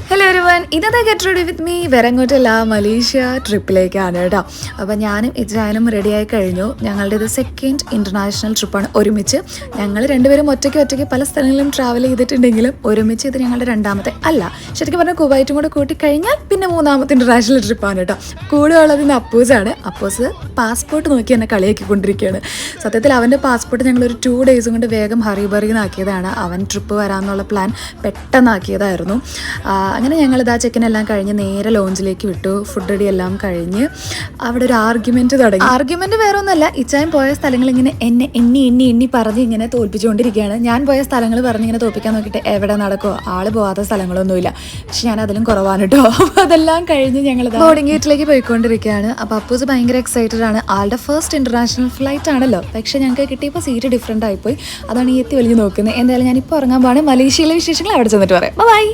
Hello everyone, ഇന്നത്തെ get ready with me വേറെങ്ങോട്ടല്ല Malaysia ട്രിപ്പിലേക്കാണ് കേട്ടോ. അപ്പോൾ ഞാനും ഇജ്രാനും റെഡിയായി കഴിഞ്ഞു. ഞങ്ങളുടെ ഇത് സെക്കൻഡ് ഇൻ്റർനാഷണൽ ട്രിപ്പാണ് ഒരുമിച്ച്. ഞങ്ങൾ രണ്ടുപേരും ഒറ്റയ്ക്ക് പല സ്ഥലങ്ങളിലും ട്രാവൽ ചെയ്തിട്ടുണ്ടെങ്കിലും ഒരുമിച്ച് ഇത് ഞങ്ങളുടെ രണ്ടാമത്തെ അല്ല, ശരിക്കും പറഞ്ഞാൽ കുവൈറ്റും കൂടെ കൂട്ടിക്കഴിഞ്ഞാൽ പിന്നെ മൂന്നാമത്തെ ഇൻ്റർനാഷണൽ ട്രിപ്പാണ് കേട്ടോ. കൂടെ ഉള്ളത് ഇന്ന് അപ്പൂസാണ്. അപ്പൂസ് പാസ്പോർട്ട് നോക്കി എന്നെ കളിയാക്കിക്കൊണ്ടിരിക്കുകയാണ്. സത്യത്തിൽ അവൻ്റെ പാസ്പോർട്ട് ഞങ്ങളൊരു 2 days കൊണ്ട് വേഗം ഹറിബറിന്നാക്കിയതാണ്. അവൻ ട്രിപ്പ് വരാമെന്നുള്ള പ്ലാൻ പെട്ടെന്നാക്കിയതായിരുന്നു. അങ്ങനെ ഞങ്ങളിതാ ചെക്കിനെല്ലാം കഴിഞ്ഞ് നേരെ ലോഞ്ചിലേക്ക് വിട്ടു. ഫുഡ് റെഡി എല്ലാം കഴിഞ്ഞ് അവിടെ ഒരു ആർഗ്യുമെൻറ്റ് തുടങ്ങി. ആർഗ്യുമെൻറ്റ് വേറെ ഒന്നുമല്ല, ഇച്ചായൻ പോയ സ്ഥലങ്ങൾ ഇങ്ങനെ എന്നെ എണ്ണി പറഞ്ഞ് ഇങ്ങനെ തോൽപ്പിച്ചുകൊണ്ടിരിക്കുകയാണ്. ഞാൻ പോയ സ്ഥലങ്ങൾ പറഞ്ഞ് ഇങ്ങനെ തോൽപ്പിക്കാൻ നോക്കിയിട്ട് എവിടെ നടക്കുമോ, ആൾ പോകാത്ത സ്ഥലങ്ങളൊന്നുമില്ല. പക്ഷെ ഞാൻ അതിലും കുറവാണ് കേട്ടോ. അപ്പോൾ അതെല്ലാം കഴിഞ്ഞ് ഞങ്ങൾ ബോർഡിംഗ് ഗേറ്റിലേക്ക് പോയിക്കൊണ്ടിരിക്കുകയാണ്. അപ്പോൾ അപ്പൂസ് ഭയങ്കര എക്സൈറ്റഡ് ആണ്. ആളുടെ ഫസ്റ്റ് ഇൻ്റർനാഷണൽ ഫ്ലൈറ്റ് ആണല്ലോ. പക്ഷേ ഞങ്ങൾക്ക് കിട്ടിയപ്പോൾ സീറ്റ് ഡിഫറെൻ്റ് ആയിപ്പോയി. അതാണ് ഈ എത്തി വലിഞ്ഞ് നോക്കുന്നത്. എന്തായാലും ഞാനിപ്പോൾ ഇറങ്ങാൻ പോവാണ്. മലേഷ്യയിലെ വിശേഷങ്ങൾ അവിടെ ചെന്നിട്ട് പറയാം. ബൈ.